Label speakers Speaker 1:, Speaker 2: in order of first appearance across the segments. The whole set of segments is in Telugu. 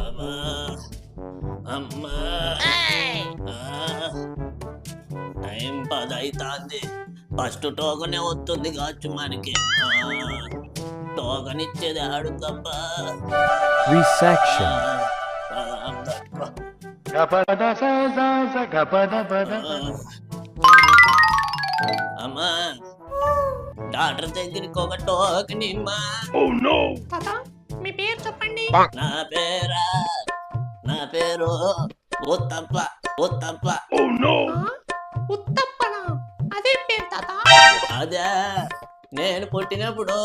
Speaker 1: అమ్మా అమ్మా టైం 10 అవుతుంది. ఫస్ట్ టోకనే వస్తుంది కావచ్చు మనకి. టోకన్ ఇచ్చేది ఆడుకబ్బా.
Speaker 2: Resection.
Speaker 1: అమ్మా డాక్టర్ దగ్గరికి ఒక టోకన్ ఇమ్మా.
Speaker 3: తాత మీ పేరు చెప్పండి.
Speaker 1: నా పేరు ఉత్తప్ప. ఉత్తప్ప.
Speaker 3: ఉత్తప్పనా? అదే పేరు తాత.
Speaker 1: అదే నేను పుట్టినప్పుడు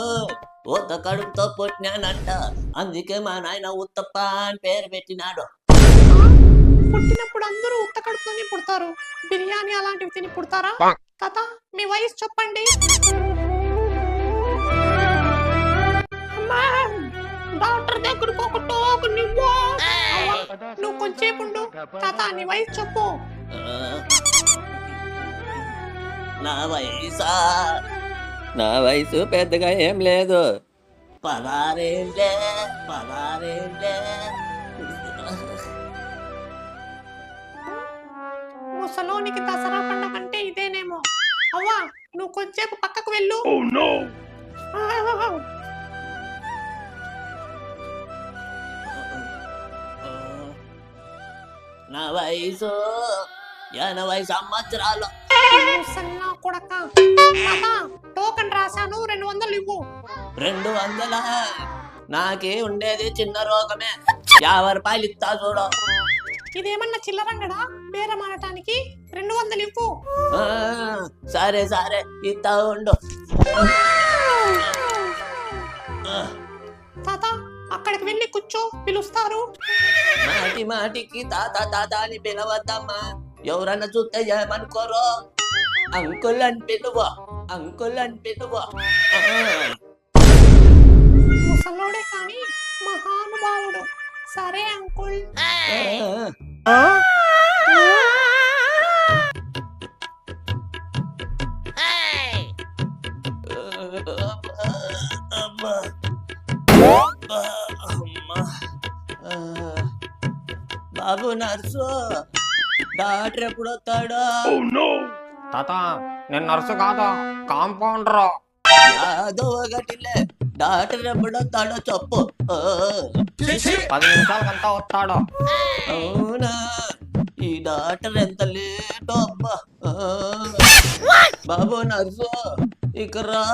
Speaker 1: ఉత్త కడుపుతో పుట్టినానంట. అందుకే మా నాయన ఉత్తప్ప అని పేరు పెట్టినాడు.
Speaker 3: పుట్టినప్పుడు అందరూ ఉత్త కడుపుతోనే పుడతారు. బిర్యానీ అలాంటివి తిని పుడతారా? తాత మీ వయసు చెప్పండి. అమ్మా, డాక్టర్ దగ్గరకు ఒక టోకన్ ఇవ్వు. అవ్వ, నువ్వు కొంచెంసేపు ఉండు. తాత నీ వయసు చెప్పు.
Speaker 1: నా వయసు పెద్దగా ఏం లేదు. 16 ఏళ్ళే.
Speaker 3: ముసలోనికి దసరా పండుగ అంటే ఇదేనేమో. అవ్వా నువ్వు కొంచెంసేపు పక్కకు వెళ్ళు.
Speaker 1: నా వయసు 80 సంవత్సరాలు.
Speaker 3: ముసల్లా కొడక. తాత టోకన్ రాశాను, 200 ఇవ్వు.
Speaker 1: 200? నాకే ఉండేది చిన్న రోగమే. 50 రూపాయలు ఇస్తా చూడు.
Speaker 3: ఇదేమన్నా చిల్లరంగడా? బేరం ఆడటానికి 200 ఇవ్వు.
Speaker 1: సరే ఇస్తా ఉండు.
Speaker 3: తాత అక్కడికి వెళ్ళి కూర్చో, పిలుస్తారు.
Speaker 1: మాటికి తాత అని పిలవద్దమ్మా. ఎవరన్నా చూస్తే ఏమనుకోరు. అంకుల్ అని పిలువ.
Speaker 3: ముసలోడే కానీ మహానుభావుడు. సరే అంకుల్.
Speaker 1: బాబు నర్సు, డాక్టర్ ఎప్పుడు వస్తాడు?
Speaker 4: తాత నేను నర్సు కాదు, కాంపౌండర్.
Speaker 1: యాదో ఒకటిలే. డాక్టర్ ఎప్పుడు వస్తాడో చెప్పు.
Speaker 4: 10 నిమిషాలకంతా వస్తాడు.
Speaker 1: అవునా? ఈ డాక్టర్ ఎంత లేటో అబ్బా. బాబు నర్సు ఇకరా.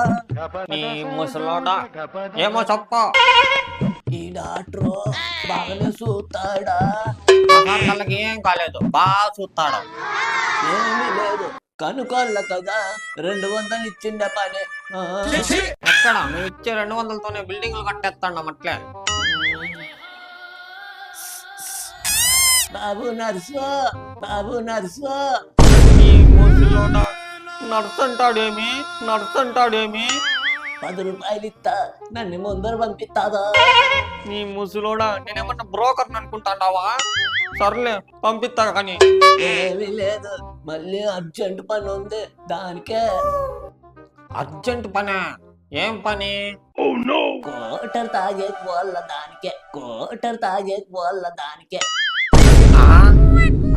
Speaker 4: నీ ముసలోడా ఏమో చెప్పు.
Speaker 1: ఈ డాక్టర్ బాగానే చూస్తాడా?
Speaker 4: కళ్ళకి ఏం కాలేదు, బాగా చూస్తాడు.
Speaker 1: ఏమీ లేదు, కనుకోళ్ళ కదా. 200 ఇచ్చిండే పని.
Speaker 4: ఎక్కడ నువ్వు ఇచ్చే 200తోనే బిల్డింగ్లు కట్టేస్తాడు అట్లే.
Speaker 1: బాబు నర్సు
Speaker 4: నీ ముసలోడా నర్సు అంటాడేమి?
Speaker 1: 10 రూపాయలు ఇస్తా, నన్ను ముందర పంపిస్తాదా?
Speaker 4: నీ ముసలోడా నేనేమన్నా బ్రోకర్ అనుకుంటాడావా? సర్లే పంపిస్తా. కానీ
Speaker 1: ఏమీ లేదు, మళ్ళీ అర్జెంట్ పని ఉంది దానికే.
Speaker 4: అర్జెంట్ పనే? ఏం పని?
Speaker 1: కోటర్ తాగేకి వాళ్ళ దానికే.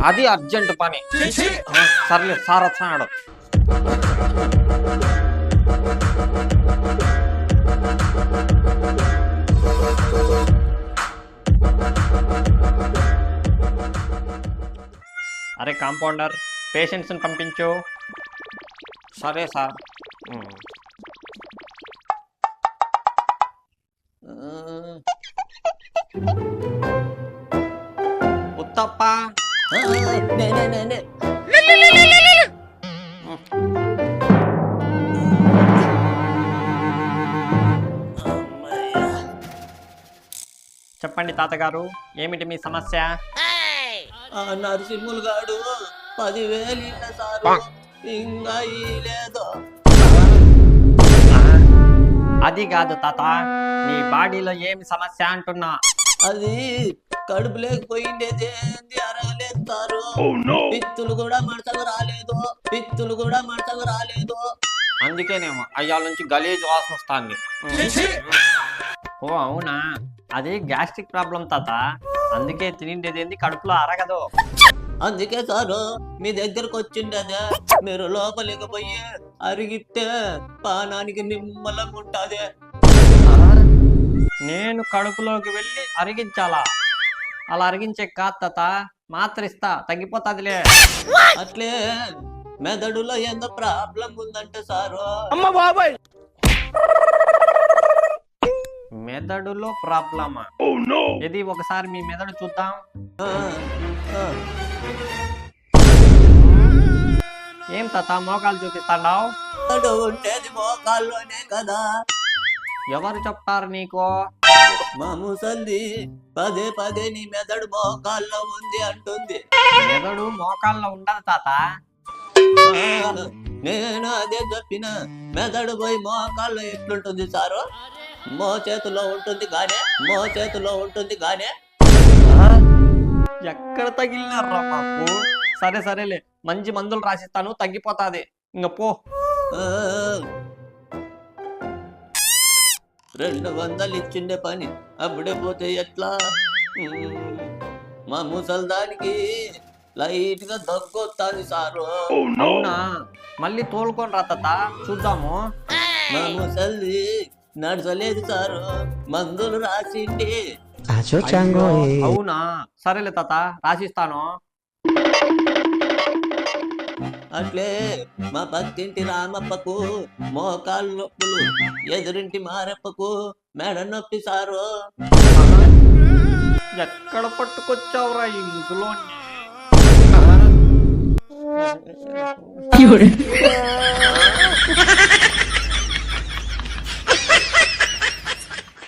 Speaker 4: అది అర్జెంట్ పని. సర్లే సార్ వచ్చాడు. అరే కాంపౌండర్, పేషెంట్స్ని పంపించు. సరే సార్. ఉత్తప్ప
Speaker 1: నేనే.
Speaker 4: చెప్పండి తాతగారు, ఏమిటి మీ సమస్య?
Speaker 1: నరసింహులు గాడు 10,000 ఇల్ల సారు, ఇంకా ఇలేదు.
Speaker 4: అది కాదు తాత, నీ బాడీలో ఏమి సమస్య అంటున్నా.
Speaker 1: అది కడుపు లేకపోయిండేది, అరగలేదు సారు. పిత్తులు కూడా మడతకు రాలేదు.
Speaker 4: అందుకేనేమో అయ్యాల నుంచి గలీజ్ వాసన వస్తుంది. ఓ అవునా? అది గ్యాస్ట్రిక్ ప్రాబ్లం తాత, అందుకే తినిండేది కడుపులో అరగదు.
Speaker 1: అందుకే సారు మీ దగ్గరకు వచ్చిండదే, మీరు లోపలికి పోయి అరిగితే పానానికి నిమ్మలంగా ఉంటాది.
Speaker 4: నేను కడుపులోకి వెళ్ళి అరిగించాలా? అలా అరిగించే కాదు తాత, మాత్ర ఇస్తా తగ్గిపోతాదిలే.
Speaker 1: అట్లే మెదడులో ఎంత ప్రాబ్లం ఉందంటే సారు,
Speaker 4: మెదడులో ప్రాబ్లమా? ఇది ఒకసారి మీ మెదడు చూద్దాం.
Speaker 1: ఆ, ఆ,
Speaker 4: ఏం తాత మోకాలు చూపిస్తాడావు?
Speaker 1: మెదడు ఉండేది మోకాల్లోనే కదా.
Speaker 4: ఎవరు చెప్తారు నీకు?
Speaker 1: మా ముసల్ది పదే పదే నీ మెదడు మోకాల్లో ఉంది అంటుంది.
Speaker 4: మెదడు మోకాల్లో ఉండదు తాత.
Speaker 1: ఆ, నేను అదే చెప్పిన, మెదడు పోయి మోకాల్లో ఎట్లుంటుంది సారు? మోచేతిలో ఉంటుంది గానే.
Speaker 4: ఎక్కడ తగిలినారా మాకు? సరే సరేలే, మంచి మందులు రాసిస్తాను, తగ్గిపోతాది. ఇంక పో.
Speaker 1: ఆ, 200 ఇచ్చిండే పని అప్పుడే పోతే ఎట్లా? మా ముసల్దానికి లైట్ గా దగ్గొస్తాది సారు.
Speaker 4: అవునా? మళ్ళీ తోలుకొని రా తాత, చూద్దాము.
Speaker 1: మా ముసల్ది నడచలేదు సారు, మందులు రాసిండి.
Speaker 4: అయ్యో, అవునా? సరేలే తాత, రాసిస్తాను.
Speaker 1: అట్లే మా పక్కింటి రామప్పకు మోకాలు నొప్పులు, ఎదురింటి మారప్పకు మెడ నొప్పి సారు.
Speaker 4: ఎక్కడ పట్టుకొచ్చావురా ఈ ముసలోని?
Speaker 3: You're